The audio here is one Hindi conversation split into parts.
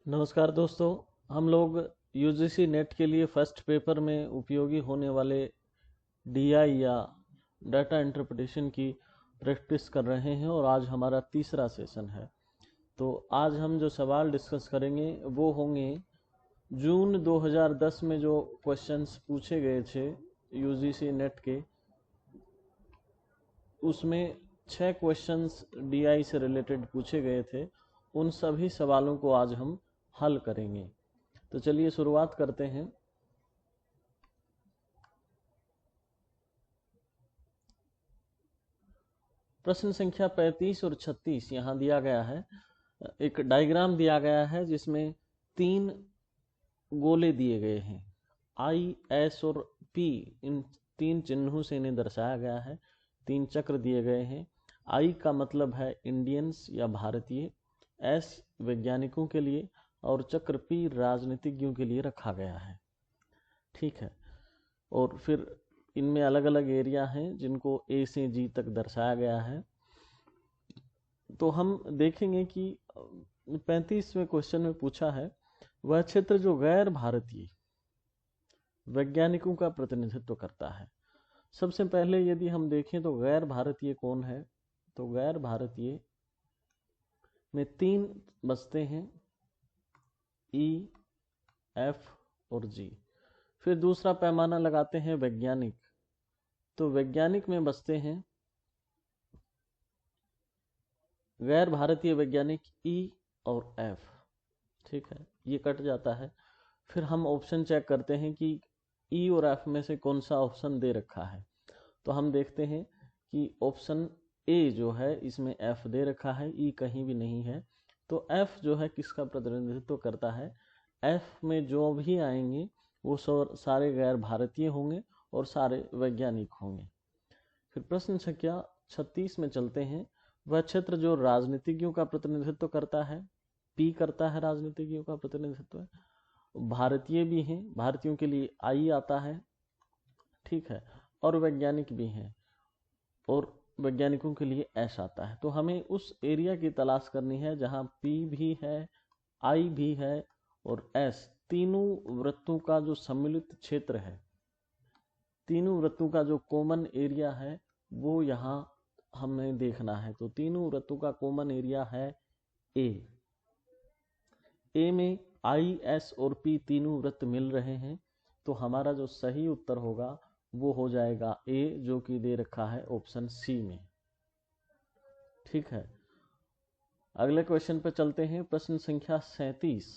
नमस्कार दोस्तों। हम लोग यूजीसी नेट के लिए फर्स्ट पेपर में उपयोगी होने वाले डीआई या डाटा इंटरप्रिटेशन की प्रैक्टिस कर रहे हैं और आज हमारा तीसरा सेशन है। तो आज हम जो सवाल डिस्कस करेंगे वो होंगे जून 2010 में जो क्वेश्चंस पूछे गए थे यूजीसी नेट के, उसमें 6 क्वेश्चंस डीआई से रिलेटेड पूछे गए थे। उन सभी सवालों को आज हम हल करेंगे। तो चलिए शुरुआत करते हैं। प्रश्न संख्या 35 और 36 यहाँ दिया गया है। एक डायग्राम दिया गया है जिसमें 3 गोले दिए गए हैं। आई, एस और पी, इन 3 चिन्हों से इन्हें दर्शाया गया है। 3 चक्र दिए गए हैं। आई का मतलब है इंडियंस या भारतीय, एस वैज्ञानिकों के लिए और चक्र पी राजनीतिज्ञों के लिए रखा गया है। ठीक है। और फिर इनमें अलग अलग एरिया हैं जिनको ए से जी तक दर्शाया गया है। तो हम देखेंगे कि 35वें क्वेश्चन में पूछा है वह क्षेत्र जो गैर भारतीय वैज्ञानिकों का प्रतिनिधित्व करता है। सबसे पहले यदि हम देखें तो गैर भारतीय कौन है, तो गैर भारतीय में 3 बसते हैं, ई, एफ और जी। फिर दूसरा पैमाना लगाते हैं वैज्ञानिक, तो वैज्ञानिक में बसते हैं गैर भारतीय वैज्ञानिक ई और एफ। ठीक है, ये कट जाता है। फिर हम ऑप्शन चेक करते हैं कि ई और एफ में से कौन सा ऑप्शन दे रखा है। तो हम देखते हैं कि ऑप्शन ए जो है इसमें एफ दे रखा है, ई कहीं भी नहीं है। तो एफ जो है किसका प्रतिनिधित्व करता है, एफ में जो भी आएंगे वो सारे गैर भारतीय होंगे और सारे वैज्ञानिक होंगे। फिर प्रश्न संख्या 36 में चलते हैं। वह क्षेत्र जो राजनीतिज्ञों का प्रतिनिधित्व करता है, पी करता है राजनीतिज्ञों का प्रतिनिधित्व। भारतीय भी हैं, भारतीयों के लिए आई आता है। ठीक है, और वैज्ञानिक भी हैं और वैज्ञानिकों के लिए एस आता है। तो हमें उस एरिया की तलाश करनी है जहां पी भी है, आई भी है और एस, तीनों वृत्तों का जो सम्मिलित क्षेत्र है, तीनों वृत्तों का जो कॉमन एरिया है वो यहाँ हमें देखना है। तो तीनों वृत्तों का कॉमन एरिया है ए। ए में आई, एस और पी तीनों वृत्त मिल रहे हैं। तो हमारा जो सही उत्तर होगा वो हो जाएगा ए, जो कि दे रखा है ऑप्शन सी में। ठीक है, अगले क्वेश्चन पर चलते हैं। प्रश्न संख्या 37।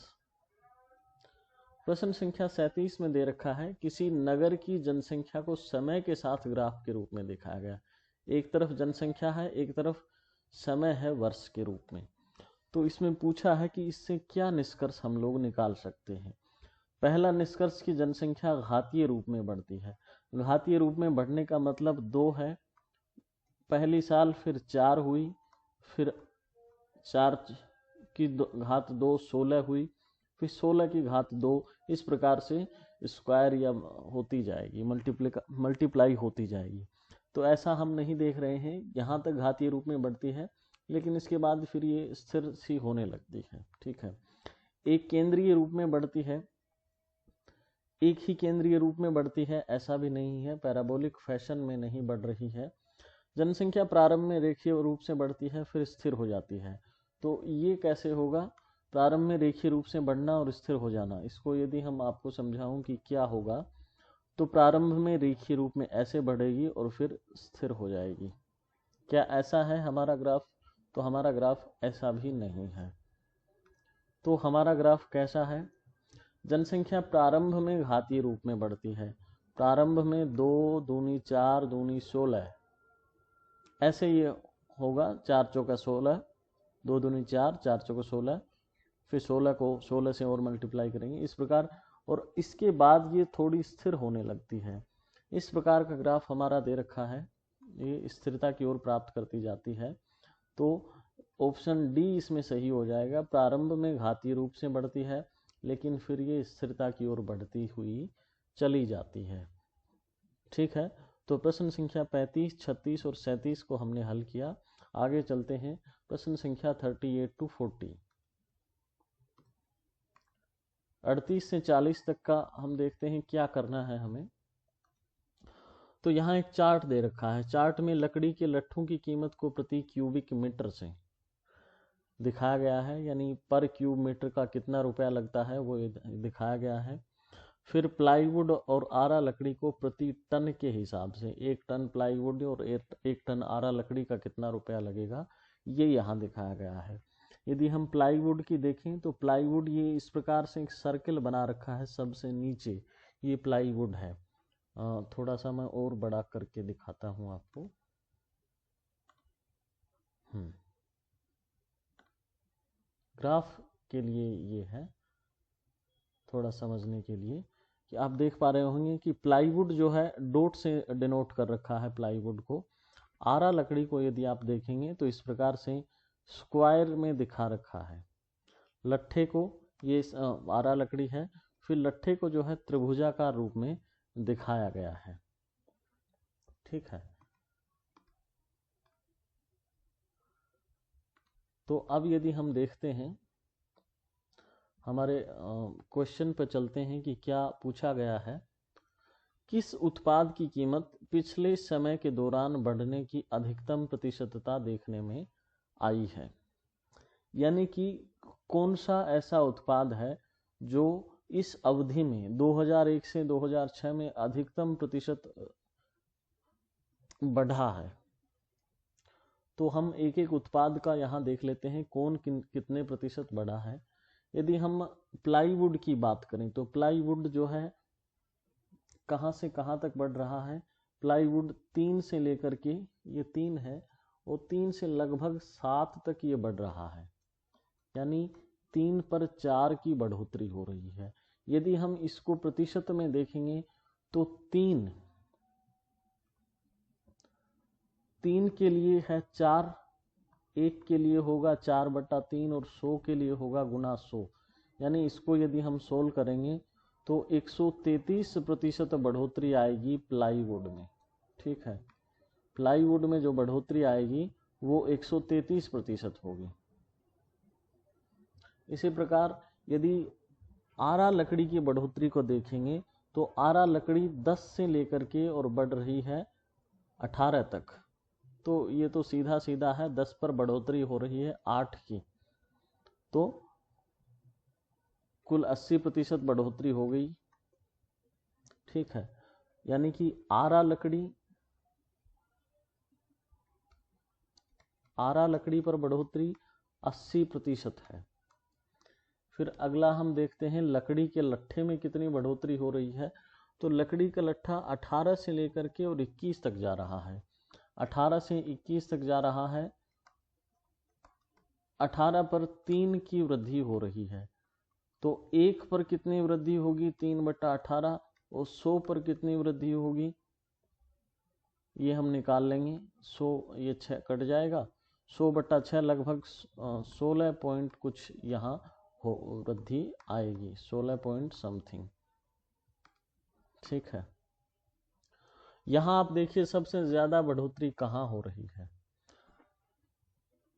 प्रश्न संख्या 37 में दे रखा है किसी नगर की जनसंख्या को समय के साथ ग्राफ के रूप में दिखाया गया। एक तरफ जनसंख्या है, एक तरफ समय है वर्ष के रूप में। तो इसमें पूछा है कि इससे क्या निष्कर्ष हम लोग निकाल सकते हैं। पहला निष्कर्ष की जनसंख्या घातीय रूप में बढ़ती है। घातीय रूप में बढ़ने का मतलब 2 है। पहली साल फिर 4 हुई, फिर 4 की घात 2 16 हुई, फिर 16 की घात 2, इस प्रकार से स्क्वायर या होती जाएगी, मल्टीप्लाई होती जाएगी। तो ऐसा हम नहीं देख रहे हैं, यहाँ तक घातीय रूप में बढ़ती है लेकिन इसके बाद फिर ये स्थिर सी होने लगती है। ठीक है, एक केंद्रीय रूप में बढ़ती है, एक ही केंद्रीय रूप में बढ़ती है ऐसा भी नहीं है, पैराबोलिक फैशन में नहीं बढ़ रही है। जनसंख्या प्रारंभ में रेखीय रूप से बढ़ती है फिर स्थिर हो जाती है। तो ये कैसे होगा, प्रारंभ में रेखीय रूप से बढ़ना और स्थिर हो जाना। इसको यदि हम आपको समझाऊं कि क्या होगा, तो प्रारंभ में रेखीय रूप में ऐसे बढ़ेगी और फिर स्थिर हो जाएगी। क्या ऐसा है हमारा ग्राफ? तो हमारा ग्राफ ऐसा भी नहीं है। तो हमारा ग्राफ कैसा है, जनसंख्या प्रारंभ में घातीय रूप में बढ़ती है। प्रारंभ में 2 दूनी 4 दूनी 16, ऐसे ये होगा। 4 चौका 16, 2 दूनी 4, 4 चौका 16, फिर 16 को 16 से और मल्टीप्लाई करेंगे इस प्रकार, और इसके बाद ये थोड़ी स्थिर होने लगती है। इस प्रकार का ग्राफ हमारा दे रखा है, ये स्थिरता की ओर प्राप्त करती जाती है। तो ऑप्शन डी इसमें सही हो जाएगा। प्रारंभ में घातीय रूप से बढ़ती है लेकिन फिर ये स्थिरता की ओर बढ़ती हुई चली जाती है। ठीक है, तो प्रश्न संख्या 35, 36 और 37 को हमने हल किया। आगे चलते हैं प्रश्न संख्या 38 to 40। 38 से 40 तक का हम देखते हैं क्या करना है हमें। तो यहाँ एक चार्ट दे रखा है। चार्ट में लकड़ी के लट्ठों की कीमत को प्रति क्यूबिक मीटर से दिखाया गया है, यानी पर क्यूब मीटर का कितना रुपया लगता है वो दिखाया गया है। फिर प्लाईवुड और आरा लकड़ी को प्रति टन के हिसाब से, 1 टन प्लाईवुड और 1 टन आरा लकड़ी का कितना रुपया लगेगा, ये यहाँ दिखाया गया है। यदि हम प्लाईवुड की देखें तो प्लाईवुड ये इस प्रकार से एक सर्कल बना रखा है, सबसे नीचे ये प्लाईवुड है। थोड़ा सा मैं और बड़ा करके दिखाता हूँ आपको। ग्राफ के लिए ये है, थोड़ा समझने के लिए, कि आप देख पा रहे होंगे कि प्लाईवुड जो है डॉट से डिनोट कर रखा है प्लाईवुड को। आरा लकड़ी को यदि आप देखेंगे तो इस प्रकार से स्क्वायर में दिखा रखा है। लट्ठे को, ये आरा लकड़ी है, फिर लट्ठे को जो है त्रिभुजाकार रूप में दिखाया गया है। ठीक है, तो अब यदि हम देखते हैं, हमारे क्वेश्चन पर चलते हैं कि क्या पूछा गया है। किस उत्पाद की कीमत पिछले समय के दौरान बढ़ने की अधिकतम प्रतिशतता देखने में आई है? यानी कि कौन सा ऐसा उत्पाद है जो इस अवधि में 2001 से 2006 में अधिकतम प्रतिशत बढ़ा है। तो हम एक एक उत्पाद का यहाँ देख लेते हैं कौन कितने प्रतिशत बढ़ा है। यदि हम प्लाईवुड की बात करें तो प्लाईवुड जो है कहाँ से कहाँ तक बढ़ रहा है। प्लाईवुड 3 से लेकर के, ये 3 है, और 3 से लगभग 7 तक ये बढ़ रहा है, यानी 3 पर 4 की बढ़ोतरी हो रही है। यदि हम इसको प्रतिशत में देखेंगे तो 3 के लिए है 4, 1 के लिए होगा 4/3 और 100 के लिए होगा गुना 100। यानी इसको यदि हम सोल्व करेंगे तो 133% बढ़ोतरी आएगी प्लाईवुड में। ठीक है, प्लाईवुड में जो बढ़ोतरी आएगी वो 133% होगी। इसी प्रकार यदि आरा लकड़ी की बढ़ोतरी को देखेंगे तो आरा लकड़ी 10 से लेकर के और बढ़ रही है 18 तक। तो ये तो सीधा सीधा है, 10 पर बढ़ोतरी हो रही है 8 की, तो कुल 80% बढ़ोतरी हो गई। ठीक है, यानी कि आरा लकड़ी पर बढ़ोतरी 80% है। फिर अगला हम देखते हैं लकड़ी के लट्ठे में कितनी बढ़ोतरी हो रही है। तो लकड़ी का लट्ठा 18 से लेकर के और 21 तक जा रहा है। 18 से 21 तक जा रहा है। 18 पर 3 की वृद्धि हो रही है, तो 1 पर कितनी वृद्धि होगी, 3/18, और 100 पर कितनी वृद्धि होगी ये हम निकाल लेंगे। 100, ये 6 कट जाएगा, 100/6 लगभग 16 पॉइंट कुछ यहाँ हो वृद्धि आएगी, 16 पॉइंट समथिंग। ठीक है, यहाँ आप देखिए सबसे ज्यादा बढ़ोतरी कहाँ हो रही है।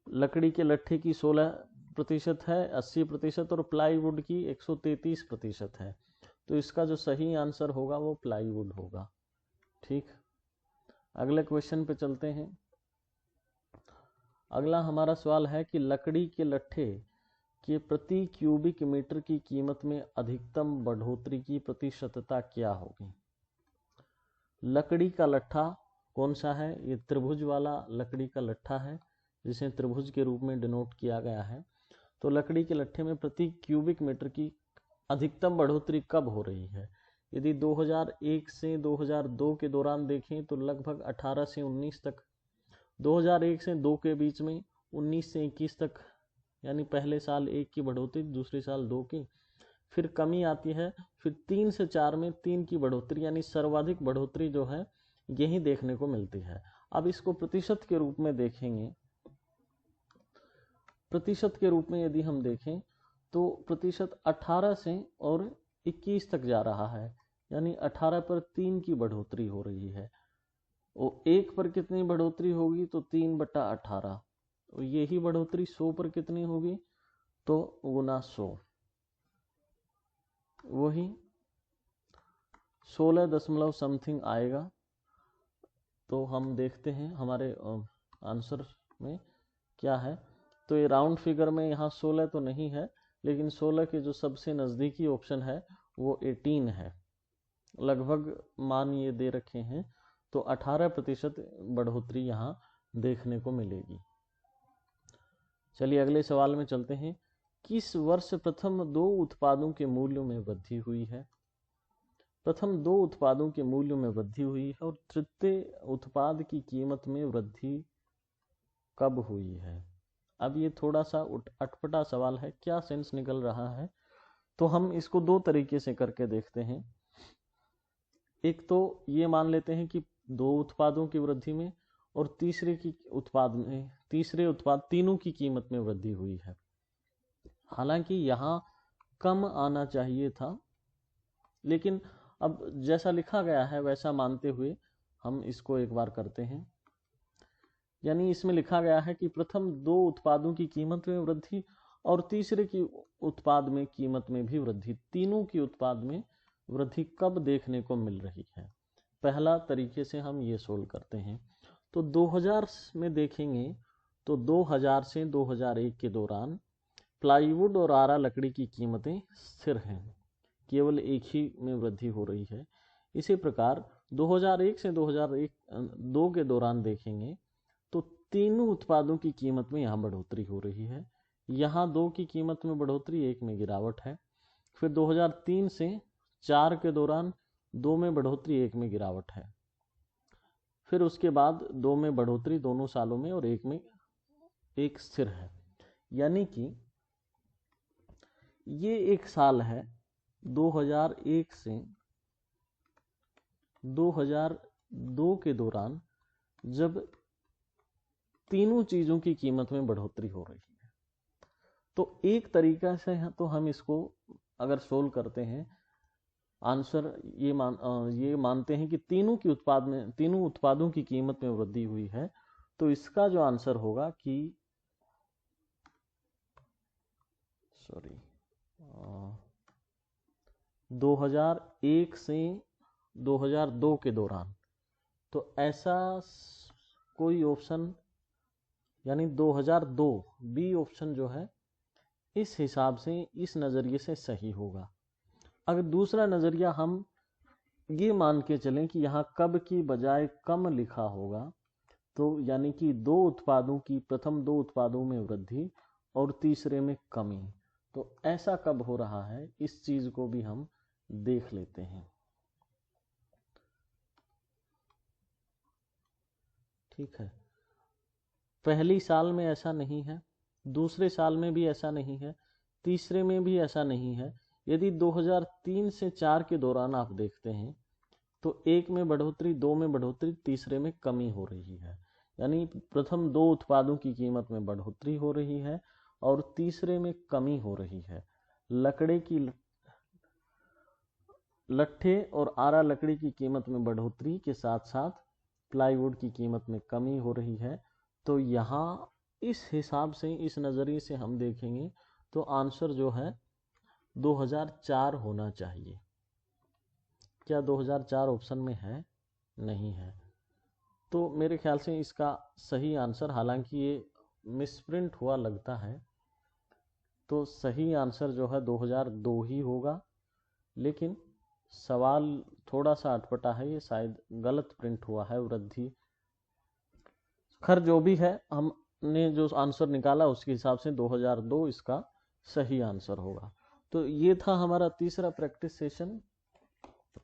लकड़ी के लट्ठे की 16% है, 80%, और प्लाईवुड की 133% है। तो इसका जो सही आंसर होगा वो प्लाईवुड होगा। ठीक, अगले क्वेश्चन पे चलते हैं। अगला हमारा सवाल है कि लकड़ी के लट्ठे के प्रति क्यूबिक मीटर की कीमत में अधिकतम बढ़ोतरी की प्रतिशतता क्या होगी। लकड़ी का लट्ठा कौन सा है, ये त्रिभुज वाला लकड़ी का लट्ठा है जिसे त्रिभुज के रूप में डिनोट किया गया है। तो लकड़ी के लट्ठे में प्रति क्यूबिक मीटर की अधिकतम बढ़ोतरी कब हो रही है। यदि 2001 से 2002 के दौरान देखें तो लगभग 18 से 19 तक, 2001 से 2 के बीच में 19 से 21 तक, यानी पहले साल 1 की बढ़ोतरी, दूसरे साल 2 की, फिर कमी आती है, फिर 3 से 4 में 3 की बढ़ोतरी, यानी सर्वाधिक बढ़ोतरी जो है यही देखने को मिलती है। अब इसको प्रतिशत के रूप में देखेंगे। प्रतिशत के रूप में यदि हम देखें तो प्रतिशत 18 से और 21 तक जा रहा है, यानी 18 पर 3 की बढ़ोतरी हो रही है। और 1 पर कितनी बढ़ोतरी होगी, तो 3/18, और यही बढ़ोतरी 100 पर कितनी होगी, तो गुना 100। वही 16 दशमलव समथिंग आएगा। तो हम देखते हैं हमारे आंसर में क्या है। तो ये राउंड फिगर में यहाँ 16 तो नहीं है, लेकिन 16 के जो सबसे नज़दीकी ऑप्शन है वो 18 है। लगभग मान ये दे रखे हैं, तो 18% बढ़ोतरी यहाँ देखने को मिलेगी। चलिए अगले सवाल में चलते हैं। किस वर्ष प्रथम 2 उत्पादों के मूल्यों में वृद्धि हुई है? प्रथम 2 उत्पादों के मूल्यों में वृद्धि हुई है और तृतीय उत्पाद की कीमत में वृद्धि कब हुई है? अब ये थोड़ा सा अटपटा सवाल है, क्या सेंस निकल रहा है? तो हम इसको 2 तरीके से करके देखते हैं। एक तो ये मान लेते हैं कि 2 उत्पादों की वृद्धि में और तीसरे उत्पाद तीनों की कीमत में वृद्धि हुई है। हालांकि यहाँ कम आना चाहिए था, लेकिन अब जैसा लिखा गया है वैसा मानते हुए हम इसको एक बार करते हैं। यानी इसमें लिखा गया है कि प्रथम 2 उत्पादों की कीमत में वृद्धि और तीसरे की उत्पाद में कीमत में भी वृद्धि, तीनों की उत्पाद में वृद्धि कब देखने को मिल रही है? पहला तरीके से हम ये सोल्व करते हैं। तो 2000 में देखेंगे तो 2000 से 2001 के दौरान प्लाईवुड और आरा लकड़ी की कीमतें स्थिर हैं, केवल एक ही में वृद्धि हो रही है। इसी प्रकार 2001 से 2002 के दौरान देखेंगे तो तीनों उत्पादों की कीमत में यहाँ बढ़ोतरी हो रही है। यहाँ 2 की कीमत में बढ़ोतरी, 1 में गिरावट है। फिर 2003 से 4 के दौरान 2 में बढ़ोतरी, 1 में गिरावट है। फिर उसके बाद 2 में बढ़ोतरी दोनों सालों में और 1 में एक स्थिर है। यानी कि ये एक साल है 2001 से 2002 के दौरान जब तीनों चीजों की कीमत में बढ़ोतरी हो रही है। तो एक तरीका से तो हम इसको अगर सोल्व करते हैं, आंसर ये मानते हैं कि तीनों उत्पादों की कीमत में वृद्धि हुई है। तो इसका जो आंसर होगा कि 2001 से 2002 के दौरान, तो ऐसा कोई ऑप्शन यानी 2002 बी ऑप्शन जो है इस हिसाब से, इस नज़रिए से सही होगा। अगर दूसरा नज़रिया हम ये मान के चलें कि यहाँ कब की बजाय कम लिखा होगा, तो यानी कि प्रथम 2 उत्पादों में वृद्धि और तीसरे में कमी, तो ऐसा कब हो रहा है, इस चीज को भी हम देख लेते हैं। ठीक है, पहली साल में ऐसा नहीं है, दूसरे साल में भी ऐसा नहीं है, तीसरे में भी ऐसा नहीं है। यदि 2003 से 4 के दौरान आप देखते हैं तो 1 में बढ़ोतरी, 2 में बढ़ोतरी, तीसरे में कमी हो रही है। यानी प्रथम 2 उत्पादों की कीमत में बढ़ोतरी हो रही है और तीसरे में कमी हो रही है। लकड़े की लट्ठे और आरा लकड़ी की कीमत में बढ़ोतरी के साथ साथ प्लाईवुड की कीमत में कमी हो रही है। तो यहाँ इस हिसाब से, इस नज़रिए से हम देखेंगे तो आंसर जो है 2004 होना चाहिए। क्या 2004 ऑप्शन में है? नहीं है। तो मेरे ख्याल से इसका सही आंसर, हालांकि ये मिसप्रिंट हुआ लगता है, तो सही आंसर जो है 2002 ही होगा। लेकिन सवाल थोड़ा सा अटपटा है, ये शायद गलत प्रिंट हुआ है वृद्धि। खैर जो भी है, हमने जो आंसर निकाला उसके हिसाब से 2002 इसका सही आंसर होगा। तो ये था हमारा तीसरा प्रैक्टिस सेशन।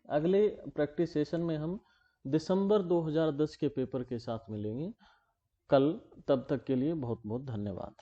अगले प्रैक्टिस सेशन में हम दिसंबर 2010 के पेपर के साथ मिलेंगे कल। तब तक के लिए बहुत बहुत धन्यवाद।